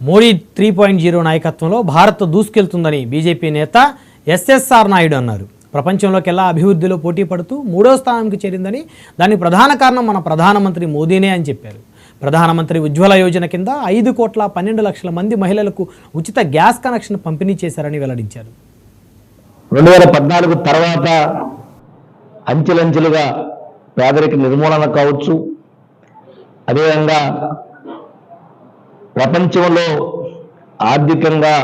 మోడీ 3.0 నాయకత్వంలో భారత్ దూసుకెళ్తుందని బీజేపీ నేత ఎస్ఎస్ఆర్ నాయుడు అన్నారు. ప్రపంచంలోకెల్లా అభివృద్ధిలో పోటీ పడుతూ 3వ స్థానానికి చేరిందని, దానికి ప్రధాన కారణం మన ప్రధానమంత్రి మోదీనే అని చెప్పారు. ప్రధానమంత్రి ఉజ్వల యోజన కింద 5,12,00,000 మంది మహిళలకు ఉచిత గ్యాస్ కనెక్షన్ పంపిణీ చేశారని వెల్లడించారు. 2014 తర్వాత అంచెలంచెలుగా పేదరిక నిర్మూలన కావచ్చు, అదేవిధంగా ప్రపంచంలో ఆర్థికంగా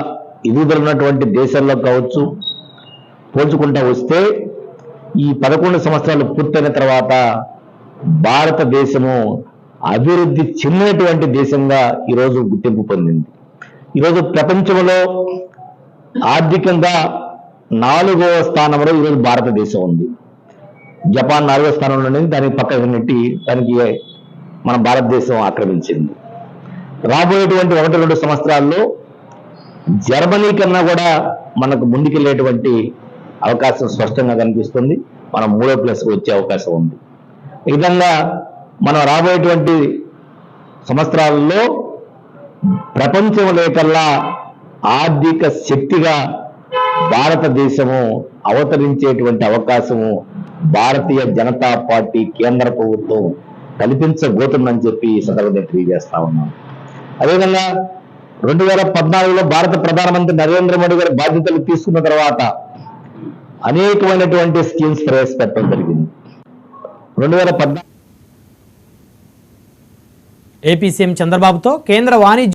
ఎదుగుతున్నటువంటి దేశాల్లో కావచ్చు పోల్చుకుంటూ వస్తే ఈ 11 సంవత్సరాలు పూర్తయిన తర్వాత భారతదేశము అభివృద్ధి చెందినటువంటి దేశంగా ఈరోజు గుర్తింపు పొందింది. ఈరోజు ప్రపంచంలో ఆర్థికంగా 4వ స్థానంలో ఈరోజు భారతదేశం ఉంది. జపాన్ 4వ స్థానంలో ఉంది, దానికి పక్కన నెట్టి దానికి మన భారతదేశం ఆక్రమించింది. రాబోయేటువంటి 1-2 సంవత్సరాల్లో జర్మనీ కన్నా కూడా మనకు ముందుకెళ్లేటువంటి అవకాశం స్పష్టంగా కనిపిస్తుంది. మనం 3వ ప్లేస్కి వచ్చే అవకాశం ఉంది. ఈ విధంగా మనం రాబోయేటువంటి సంవత్సరాలలో ప్రపంచంలో కల్లా ఆర్థిక శక్తిగా భారతదేశము అవతరించేటువంటి అవకాశము భారతీయ జనతా పార్టీ కేంద్ర ప్రభుత్వం కల్పించబోతుందని చెప్పి ఈ సందర్భంగా తెలియజేస్తా ఉన్నాం. అదేవిధంగా 2014లో భారత ప్రధానమంత్రి నరేంద్ర మోడీ గారి బాధ్యతలు తీసుకున్న తర్వాత అనేకమైనటువంటి స్కీమ్స్ ప్రవేశపెట్టడం జరిగింది. 2014 ఏపీ సీఎం చంద్రబాబుతో కేంద్ర వాణిజ్య